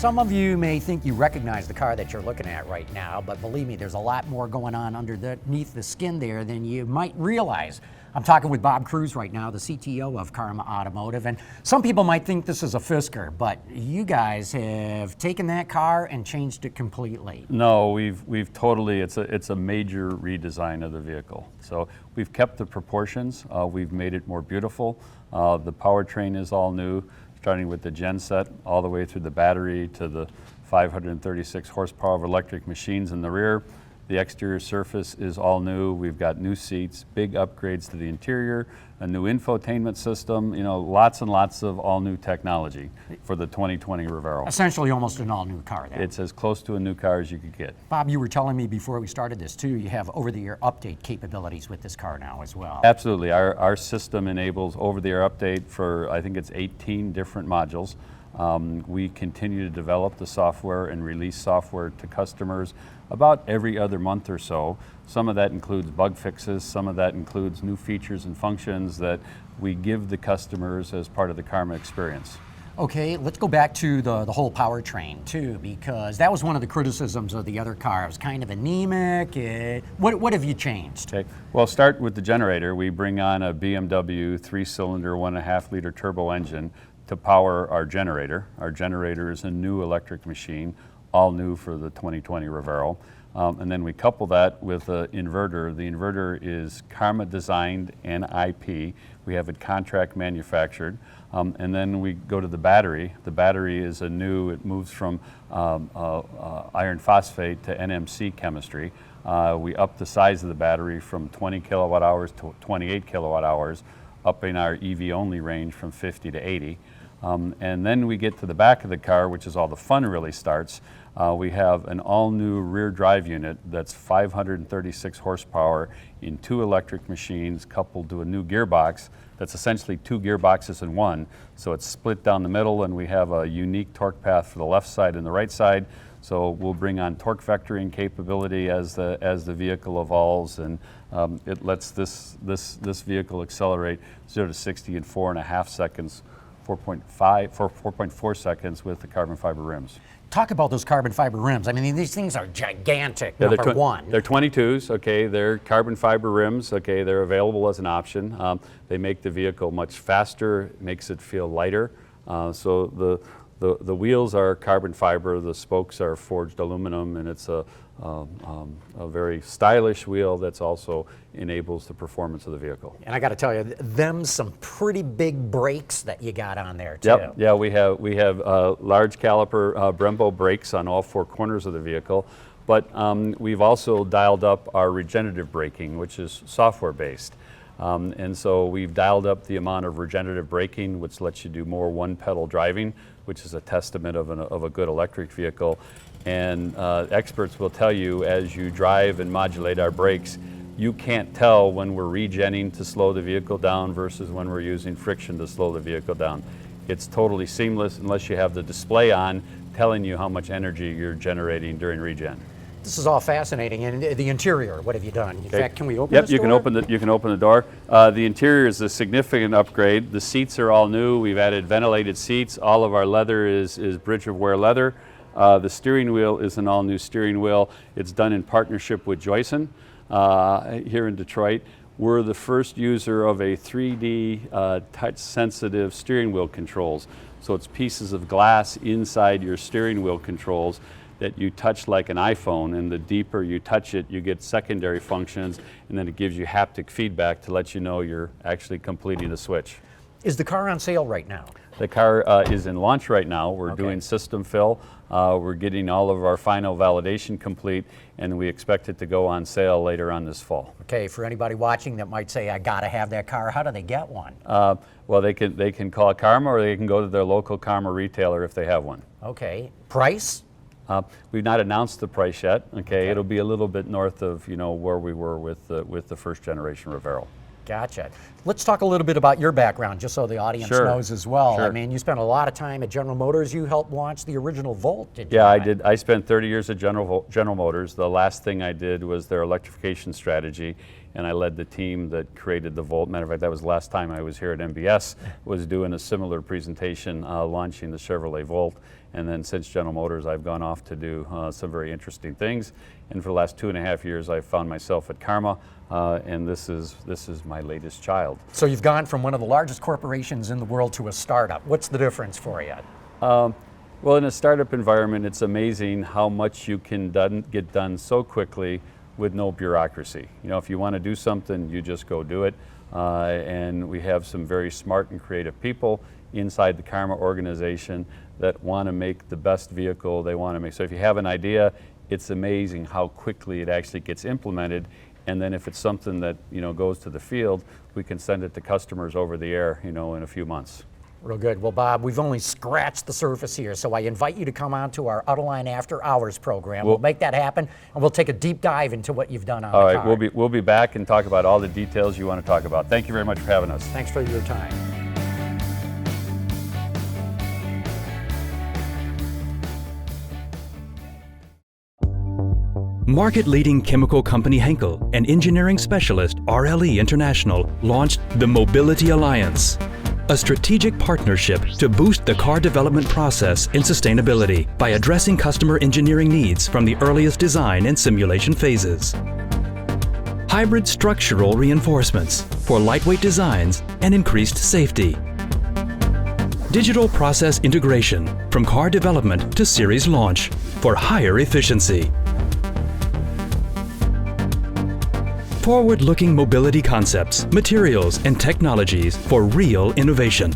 Some of you may think you recognize the car that you're looking at right now, but believe me, there's a lot more going on underneath the skin there than you might realize. I'm talking with Bob Kruse right now, the CTO of Karma Automotive, and some people might think this is a Fisker, but you guys have taken that car and changed it completely. No, we've totally, it's a major redesign of the vehicle. So we've kept the proportions, we've made it more beautiful. The powertrain is all new, starting with the genset all the way through the battery to the 536 horsepower of electric machines in the rear. The exterior surface is all new. We've got new seats, big upgrades to the interior, a new infotainment system, you know, lots and lots of all new technology for the 2020 Revero. Essentially almost an all new car then. It's as close to a new car as you could get. Bob, you were telling me before we started this too, you have over-the-air update capabilities with this car now as well. Absolutely. Our system enables over-the-air update for, I think it's 18 different modules. We continue to develop the software and release software to customers about every other month or so. Some of that includes bug fixes, some of that includes new features and functions that we give the customers as part of the Karma experience. Okay, let's go back to the whole powertrain too, because that was one of the criticisms of the other car. It was kind of anemic. What have you changed? Okay, well, start with the generator. We bring on a BMW 3-cylinder, 1.5-liter turbo engine to power our generator. Our generator is a new electric machine, all new for the 2020 Revero. And then we couple that with an inverter. The inverter is Karma designed and IP. We have it contract manufactured. And then we go to the battery. The battery is a new, it moves from iron phosphate to NMC chemistry. We up the size of the battery from 20 kilowatt hours to 28 kilowatt hours, upping our EV only range from 50 to 80. And then we get to the back of the car, which is all the fun really starts. We have an all-new rear drive unit that's 536 horsepower in 2 electric machines coupled to a new gearbox that's essentially 2 gearboxes in one. So it's split down the middle, and we have a unique torque path for the left side and the right side. So we'll bring on torque vectoring capability as the vehicle evolves, and it lets this vehicle accelerate 0 to 60 in 4.5 seconds. 4.4 seconds with the carbon fiber rims. Talk about those carbon fiber rims. I mean, these things are gigantic, yeah, number one. They're 22s, okay, they're carbon fiber rims, okay, they're available as an option. They make the vehicle much faster, makes it feel lighter. So the wheels are carbon fiber, the spokes are forged aluminum, and it's a very stylish wheel that's also enables the performance of the vehicle. And I got to tell you, them some pretty big brakes that you got on there too. Yep. Yeah, we have large caliper Brembo brakes on all 4 corners of the vehicle, but we've also dialed up our regenerative braking, which is software based. And so we've dialed up the amount of regenerative braking, which lets you do more one-pedal driving, which is a testament of a good electric vehicle. And experts will tell you, as you drive and modulate our brakes, you can't tell when we're regenning to slow the vehicle down versus when we're using friction to slow the vehicle down. It's totally seamless unless you have the display on telling you how much energy you're generating during regen. This is all fascinating. And the interior, what have you done? In fact, can we open this door? Yep, you can open the door. The interior is a significant upgrade. The seats are all new. We've added ventilated seats. All of our leather is bridge of wear leather. The steering wheel is an all-new steering wheel. It's done in partnership with Joyson here in Detroit. We're the first user of a 3D touch-sensitive steering wheel controls. So it's pieces of glass inside your steering wheel controls that you touch like an iPhone, and the deeper you touch it, you get secondary functions, and then it gives you haptic feedback to let you know you're actually completing the switch. Is the car on sale right now? The car is in launch right now. We're doing system fill. We're getting all of our final validation complete, and we expect it to go on sale later on this fall. Okay, for anybody watching that might say, I gotta have that car, how do they get one? Well, they can call Karma, or they can go to their local Karma retailer if they have one. Okay, price? We've not announced the price yet. Okay, it'll be a little bit north of where we were with the first generation Revero. Gotcha. Let's talk a little bit about your background, just so the audience knows as well. Sure. I mean, you spent a lot of time at General Motors. You helped launch the original Volt, did you? Yeah, I did. I spent 30 years at General Motors. The last thing I did was their electrification strategy, and I led the team that created the Volt. Matter of fact, that was the last time I was here at MBS, was doing a similar presentation launching the Chevrolet Volt. And then since General Motors, I've gone off to do some very interesting things. And for the last 2.5 years, I've found myself at Karma, and this is my latest child. So you've gone from one of the largest corporations in the world to a startup. What's the difference for you? Well, in a startup environment, it's amazing how much you can get done so quickly with no bureaucracy. You know, if you want to do something, you just go do it. And we have some very smart and creative people inside the Karma organization that want to make the best vehicle they want to make. So if you have an idea, it's amazing how quickly it actually gets implemented. And then if it's something that, you know, goes to the field, we can send it to customers over the air, you know, in a few months. Real good. Well, Bob, we've only scratched the surface here, so I invite you to come on to our Autoline After Hours program. We'll make that happen, and we'll take a deep dive into what you've done on the car. All right, we'll be back and talk about all the details you want to talk about. Thank you very much for having us. Thanks for your time. Market-leading chemical company Henkel and engineering specialist RLE International launched the Mobility Alliance, a strategic partnership to boost the car development process and sustainability by addressing customer engineering needs from the earliest design and simulation phases. Hybrid structural reinforcements for lightweight designs and increased safety. Digital process integration from car development to series launch for higher efficiency. Forward-looking mobility concepts, materials, and technologies for real innovation.